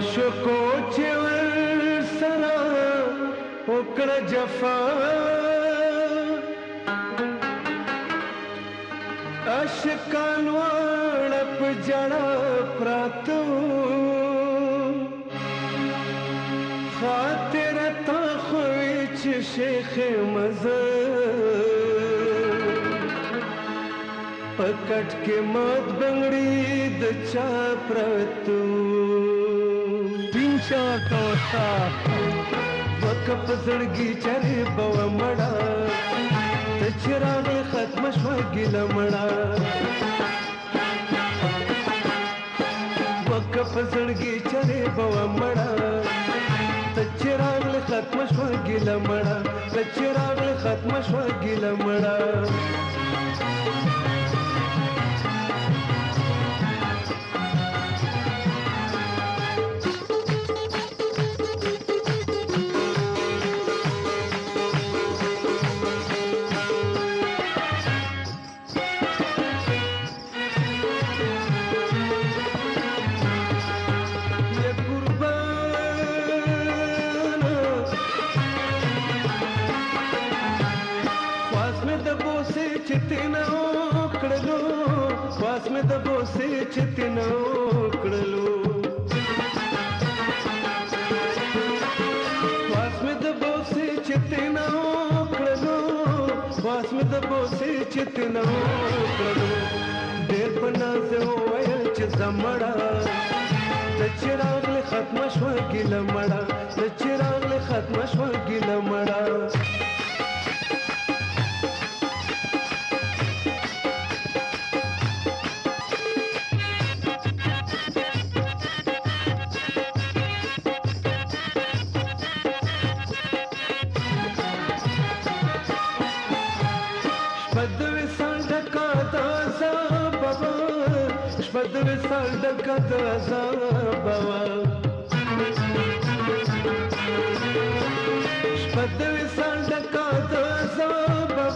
عاشقو چې ور سره وکړه جفا عاشقان واړه په جړه پراتو خاطر تا خو چې شیخ مزه پکټ کې مات بنگړي د چا پراتو پینچا کوسا وقف زړګي چرې بو مړه ته چراغ ختم شو ګیله مړه وقف زړګي چرې بو مړه ته چراغ ختم شو ګیله مړه ته چراغ ختم شو ګیله مړه خواس مې د بوسې چتینو کړلو خواس مې د بوسې چتینو کړلو خواس مې د بوسې چتینو کړلو ډېر په ناز وویل چې زمړه د چراغ له ختمه شوه ګیله مړه د چراغ له ختمه شوه ګیله مړه شپد وسال ډکه د عذاب وا شپد وسال ډکه د عذاب وا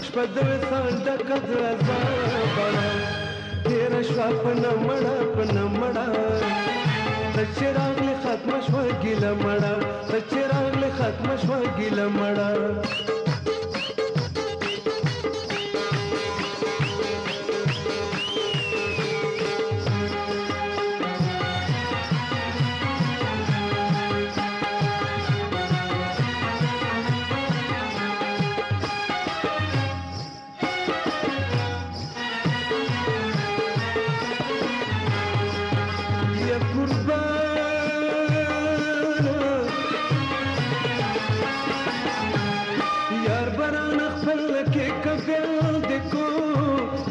شپد وسال ډکه د عذاب وا تیر شوا پن مړه د چراغ له ختم شو ګیله مړه د چراغ له ختم شو ګیله مړه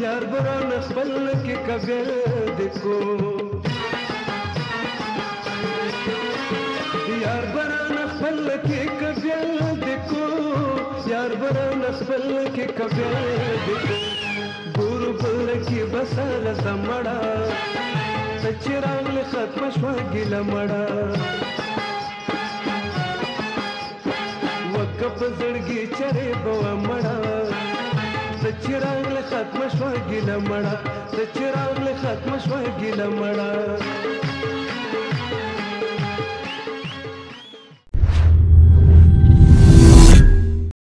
यार बरान खपल के कबिल देखो यार बरान खपल के कबिल देखो यार बरान खपल के कबिल देखो गुरु बल की बसर समड़ा चिराग ले खत्म शो गिला मड़ा वकफ जड़गी चरे बवा मड़ा चिराग ले ختم شو ګیله مړه د چراغ له ختم شو ګیله مړه